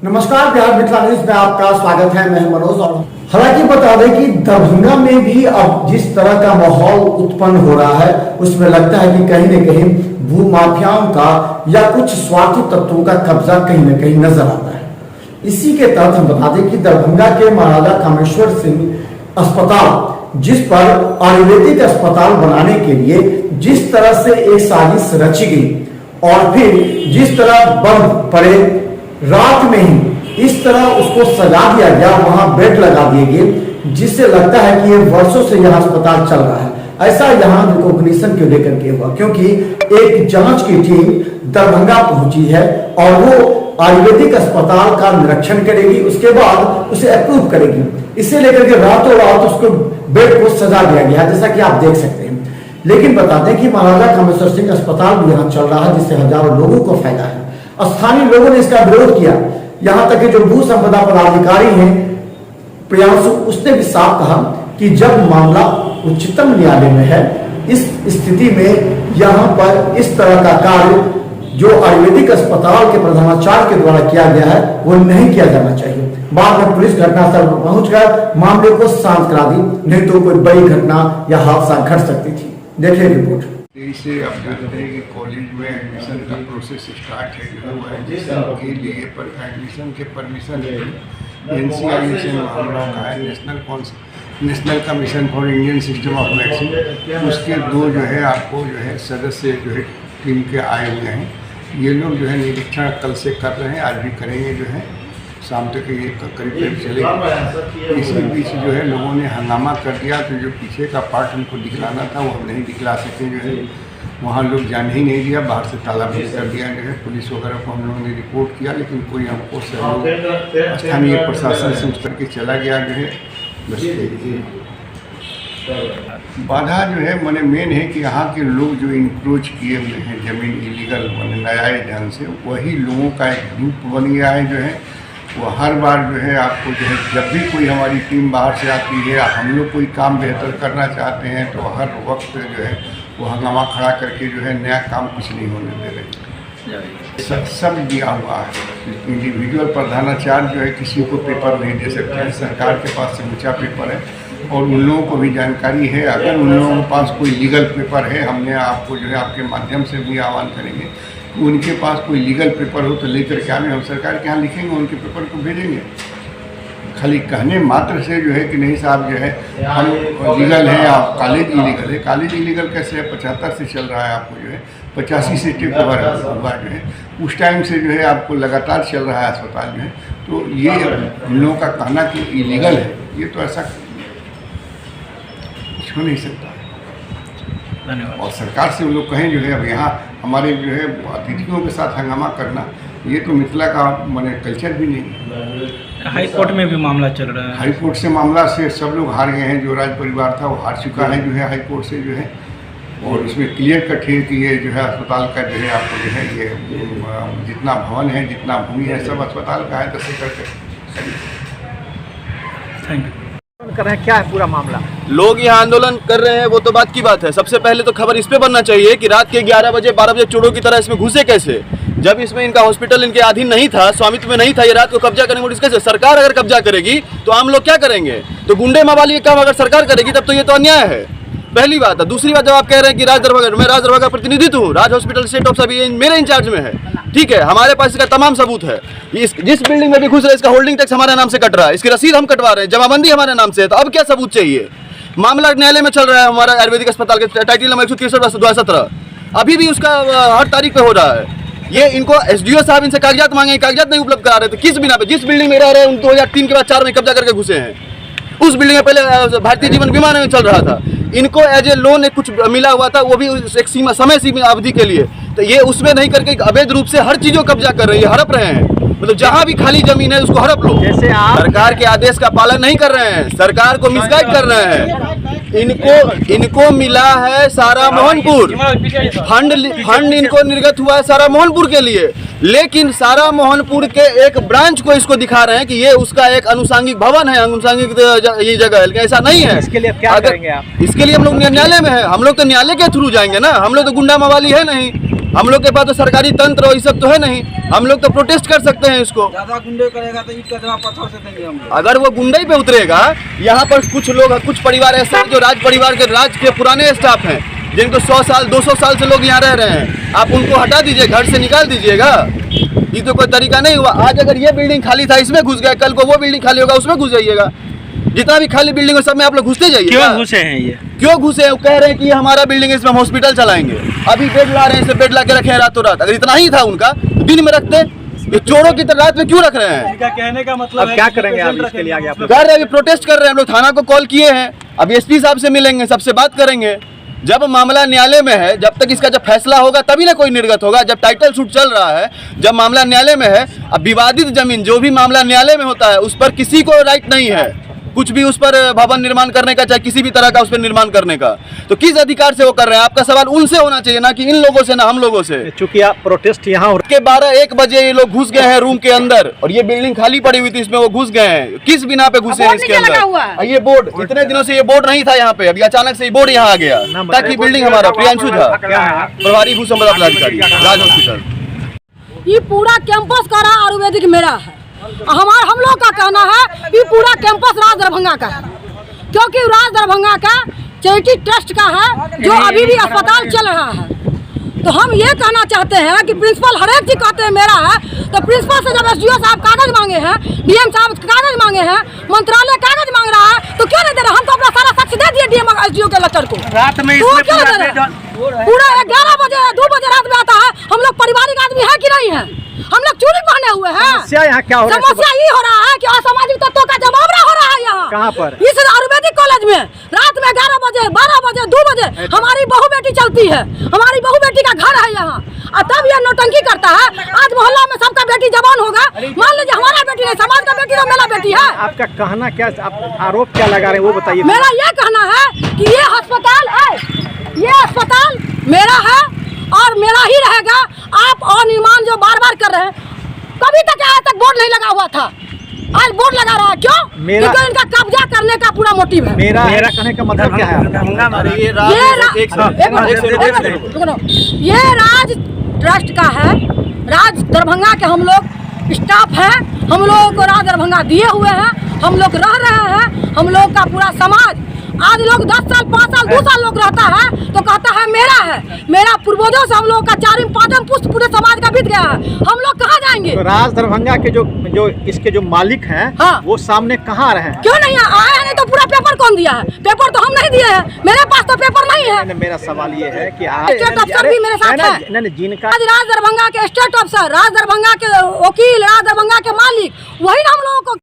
नमस्कार, बिहार मिथिला न्यूज में आपका स्वागत है। मैं मनोज। और हालांकि बता दें कि दरभंगा में भी अब जिस तरह का माहौल उत्पन्न हो रहा है उसमें लगता है कि कहीं न कहीं भू माफियाओं का या कुछ स्वार्थी तत्वों का कब्जा कहीं न कहीं नजर आता है। इसी के तहत हम बता दें कि दरभंगा के महाराजा कामेश्वर सिंह अस्पताल, जिस पर आयुर्वेदिक अस्पताल बनाने के लिए जिस तरह से एक साजिश रची गई और फिर जिस तरह बम पड़े, रात में ही इस तरह उसको सजा दिया गया, वहां बेड लगा दिए गए, जिससे लगता है कि ये वर्षों से यह अस्पताल चल रहा है। ऐसा यहाँ रिकॉग्निशन को लेकर के हुआ क्योंकि एक जांच की टीम दरभंगा पहुंची है और वो आयुर्वेदिक अस्पताल का निरीक्षण करेगी, उसके बाद उसे अप्रूव करेगी। इसे लेकर के रातों रात उसको बेड को सजा दिया गया, जैसा कि आप देख सकते हैं। लेकिन बता दें कि महाराजा कामेश्वर सिंह अस्पताल भी यहाँ चल रहा है, जिससे हजारों लोगों को फायदा है। स्थानीय लोगों ने इसका विरोध किया, यहां तक कि जो भू संपदा पदाधिकारी हैं प्रियांशु, उसने भी साफ कहा कि जब मामला उच्चतम न्यायालय में है, इस स्थिति में यहां पर इस तरह का कार्य जो आयुर्वेदिक अस्पताल के प्रधानाचार्य के द्वारा किया गया है वो नहीं किया जाना चाहिए। बाद में पुलिस घटनास्थल पर पहुंचकर मामले को शांत करा दी, नहीं तो कोई बड़ी घटना या हादसा घट सकती थी। देखिए रिपोर्ट। से अपडेट है कि कॉलेज में एडमिशन का प्रोसेस स्टार्ट है जो है एडमिशन के लिए, पर एडमिशन के परमिशन NCI से मामला का है, national commission for Indian system of vaccine. उसके दो जो है आपको जो है सदस्य जो है टीम के आए हुए हैं। ये लोग जो है निरीक्षण कल से कर रहे हैं, आज भी करेंगे, जो है शाम तक ये करीब चलेगी। इसी बीच जो है लोगों ने हंगामा कर दिया, तो जो पीछे का पार्ट उनको दिखलाना था वो हम नहीं दिखला सके। जो है वहाँ लोग जाने ही नहीं दिया, बाहर से ताला बंद कर दिया। जो है पुलिस वगैरह को हम लोगों ने रिपोर्ट किया, लेकिन कोई हमको सहयोग स्थानीय प्रशासन से उठ करके चला गया। जो है बस बाधा जो है मैंने मेन है कि यहाँ के लोग जो इंक्रोच किए हुए हैं ज़मीन इलीगल नाजायज ढंग से, वही लोगों का एक ग्रुप बन गया है। जो है वो हर बार जो है आपको जो है जब भी कोई हमारी टीम बाहर से आती है, हम लोग कोई काम बेहतर करना चाहते हैं, तो हर वक्त जो है वो हंगामा खड़ा करके जो है नया काम कुछ नहीं होने दे रहे। सब दिया हुआ है। इंडिविजुअल प्रधानाचार्य जो है किसी को पेपर नहीं दे सकते हैं, सरकार के पास समूचा पेपर है और उन लोगों को भी जानकारी है। अगर उन लोगों के पास कोई लीगल पेपर है, हमने आपको जो है आपके माध्यम से भी आह्वान करेंगे, उनके पास कोई लीगल पेपर हो तो लेकर के आए, हम सरकार के यहाँ लिखेंगे, उनके पेपर को भेजेंगे। खाली कहने मात्र से जो है कि नहीं साहब जो है हम लीगल है, आप कॉलेज इलीगल है। कॉलेज इलीगल कैसे है? 75 से चल रहा है, आपको जो है 85 से टेक ओवर हुआ जो है, उस टाइम से जो है आपको लगातार चल रहा है अस्पताल में। तो ये उन लोगों का कहना कि इलीगल है, ये तो ऐसा कुछ हो नहीं सकता। धन्यवाद। और सरकार से वो लोग कहें जो है अब यहाँ हमारे जो है अतिथियों के साथ हंगामा करना, ये तो मिथिला का माने कल्चर भी नहीं है। हाई कोर्ट में भी मामला चल रहा है। हाई कोर्ट से मामला से सब लोग हार गए हैं। जो राज परिवार था वो हार चुका है जो है हाई कोर्ट से जो है, और इसमें क्लियर कट है कि ये जो है अस्पताल का जो है आपको जो है ये जितना भवन है, जितना भूमि है, सब अस्पताल का है। 10 एकड़ का। Thank you. कर रहे हैं, क्या है पूरा मामला? लोग यहाँ आंदोलन कर रहे हैं, वो तो बात की बात है। सबसे पहले तो खबर इस पे बनना चाहिए कि रात के 11 बजे 12 बजे चोरों की तरह इसमें घुसे कैसे, जब इसमें इनका हॉस्पिटल इनके अधीन नहीं था, स्वामित्व में नहीं था। ये रात को कब्जा करने को कैसे? सरकार अगर कब्जा करेगी तो आम लोग क्या करेंगे? तो गुंडे मवाली ये काम अगर सरकार करेगी तब तो ये तो अन्याय है, पहली बात है। दूसरी बात, जब आप कह रहे हैं कि राज दरभंगा, मैं राज दरभंगा प्रतिनिधित्व हूँ, राज हॉस्पिटल स्टेट ऑफ अभी मेरे इंचार्ज में है, ठीक है, हमारे पास इसका तमाम सबूत है। जिस बिल्डिंग में भी घुस रहे इसका होल्डिंग टैक्स हमारे नाम से कट रहा है, इसकी रसीद हम कटवा रहे हैं, जमाबंदी हमारे नाम से है, तो अब क्या सबूत चाहिए? मामला न्यायालय में चल रहा है हमारा आयुर्वेदिक अस्पताल के टाइटल नंबर 163/2017, अभी भी उसका हर तारीख पे हो रहा है। ये इनको SDO साहब इनसे कागजात मांगे, कागजात नहीं उपलब्ध करा रहे थे। किस बिना पे? जिस बिल्डिंग में रह रहे हैं 2003 के बाद 4 में कब्जा करके घुसे हैं। उस बिल्डिंग में पहले भारतीय जीवन बीमा में चल रहा था, इनको एज ए लोन एक कुछ मिला हुआ था, वो भी एक समय सीमा अवधि के लिए, तो ये उसमें नहीं करके अवैध रूप से हर चीजों कब्जा कर रही है, हड़प रहे हैं। मतलब जहां भी खाली जमीन है उसको हड़प लो। जैसे आप सरकार के आदेश का पालन नहीं कर रहे हैं, सरकार को मिसगाइड कर रहे हैं। इनको मिला है सारा मोहनपुर फंड इनको निर्गत हुआ है सारा मोहनपुर के लिए, लेकिन सारा मोहनपुर के एक ब्रांच को इसको दिखा रहे हैं कि ये उसका एक अनुसांगिक भवन है, अनुसांगिक ये जगह है, लेकिन ऐसा नहीं है। इसके लिए क्या करेंगे आप? इसके लिए हम लोग न्यायालय में है, हम लोग तो न्यायालय के थ्रू जाएंगे ना, हम लोग तो गुंडा मवाली है नहीं। हम लोग के पास तो सरकारी तंत्र और ये सब तो है नहीं, हम लोग तो प्रोटेस्ट कर सकते हैं इसको। ज्यादा गुंडे करेगा तो ईंट का जवाब पत्थर से देंगे हम लोग। अगर वो गुंडई पे उतरेगा, यहाँ पर कुछ लोग, कुछ परिवार ऐसे हैं जो राज के पुराने स्टाफ हैं, जिनको 100 साल 200 साल से लोग यहाँ रह रहे हैं, आप उनको हटा दीजिए, घर से निकाल दीजिएगा। ये तो कोई तरीका नहीं हुआ। आज अगर ये बिल्डिंग खाली था इसमें घुस गए, कल को वो बिल्डिंग खाली होगा उसमें घुस जाइएगा। जितना भी खाली बिल्डिंग है सब में आप लोग घुसते जाइए। क्यों घुसे हैं ये? क्यों घुसे हैं? कह रहे हैं कि ये हमारा बिल्डिंग है, इसमें हम हॉस्पिटल चलाएंगे। अभी बेड ला रहे हैं, इसे बेड ला के रखे हैं रातों रात। अगर इतना ही था उनका तो दिन में रखते। ये चोरों की तरह रात में क्यों रख रहे हैं? इनका कहने का मतलब अब क्या करेंगे आप इसके लिए आगे? आप लोग कर रहे हैं, अभी प्रोटेस्ट कर रहे हैं। हम लोग थाना को कॉल किए हैं, अभी एसपी साहब से मिलेंगे, सबसे बात करेंगे। जब मामला न्यायालय में है, जब तक इसका जब फैसला होगा तभी ना कोई निर्गत होगा। जब टाइटल सूट चल रहा है, जब मामला न्यायालय में है, अब विवादित जमीन जो भी मामला न्यायालय में होता है उस पर किसी को राइट नहीं है कुछ भी उस पर भवन निर्माण करने का, चाहे किसी भी तरह का उस पर निर्माण करने का। तो किस अधिकार से वो कर रहे हैं? आपका सवाल उनसे होना चाहिए, ना कि इन लोगों से, ना हम लोगों से। चूंकि आप प्रोटेस्ट यहाँ के 12-1 बजे ये लोग घुस गए हैं रूम के अंदर, और ये बिल्डिंग खाली पड़ी हुई थी, इसमें वो घुस गए हैं। किस बिना पे घुसे हैं इसके अंदर? ये बोर्ड, इतने दिनों से ये बोर्ड नहीं था यहाँ पे, अभी अचानक से ये बोर्ड यहाँ आ गया। ताकि बिल्डिंग हमारा प्रियांशु झा, प्रभारी भू संपदा पदाधिकारी, राज हॉस्पिटल। ये पूरा कैंपस का आयुर्वेदिक मेरा है। हम लोग का कहना है ये पूरा कैंपस राज दरभंगा का है, क्योंकि राज दरभंगा का चैरिटी ट्रस्ट का है, जो अभी भी अस्पताल चल रहा है। तो हम ये कहना चाहते हैं कि प्रिंसिपल हर एक चीज कहते हैं मेरा है, तो प्रिंसिपल से जब एसडीओ साहब कागज मांगे हैं, डीएम साहब कागज मांगे हैं, मंत्रालय कागज मांग रहा है, तो क्यों नहीं दे रहे? हम तो अपना सारा साक्ष्य दे दिए डीएम एसडीओ के लेटर को। रात में तो इसमें क्यों नहीं दे रहे? पूरा 11 बजे 2 बजे रात में आता है। हम लोग पारिवारिक आदमी है कि नहीं है? हम लोग चूड़ी पहने हुए हैं। समस्या यहाँ क्या हो रहा है? समस्या ये हो रहा है कि असामाजिक तत्वों का जमावड़ा हो रहा है यहाँ। कहाँ पर? इस आयुर्वेदिक कॉलेज में रात में 11 बजे 12 बजे 2 बजे हमारी बहू बेटी चलती है। हमारी बहू बेटी का घर है यहाँ, और तब यह नौटंकी करता है। आज मोहल्ला में सबका बेटी जवान होगा, मान लीजिए हमारा बेटी नहीं, समाज का बेटी तो मेरा बेटी है। आपका कहना क्या, आप आरोप क्या लगा रहे हैं वो बताइए। मेरा ये कहना है कि ये अस्पताल है, ये अस्पताल मेरा है और मेरा ही रहेगा। आप अनिर्माण जो बार बार कर रहे हैं, कभी तक आज तक बोर्ड नहीं लगा हुआ था, आज बोर्ड लगा रहा है। क्यों? क्योंकि इनका कब्जा करने का पूरा मोटिव है। मेरा कहने का मतलब क्या है? ये राज ट्रस्ट का है, राज दरभंगा के हम लोग स्टाफ हैं, हम लोगों को राज दरभंगा दिए हुए हैं, हम लोग रह रहे हैं। हम लोग का पूरा समाज आज लोग 10 साल 5 साल 2 साल लोग रहता है तो कहता है मेरा है, मेरा पूर्वजों से हम लोग का 4वीं 5वीं पुष्ट पूरे समाज का बीत गया है। हम लोग कहाँ जाएंगे? तो राज दरभंगा के जो इसके जो मालिक हैं, हाँ, वो सामने कहाँ रहे हैं? क्यों नहीं आए हैं? नहीं तो पूरा पेपर कौन दिया है? पेपर तो हम नहीं दिए हैं, मेरे पास तो पेपर नहीं है। मेरा सवाल ये है कि स्टेट अफसर भी मेरे साथ है। जिनका आज राज दरभंगा के स्टेट अफसर, राज दरभंगा के वकील, राज दरभंगा के मालिक, वही ना हम लोगों को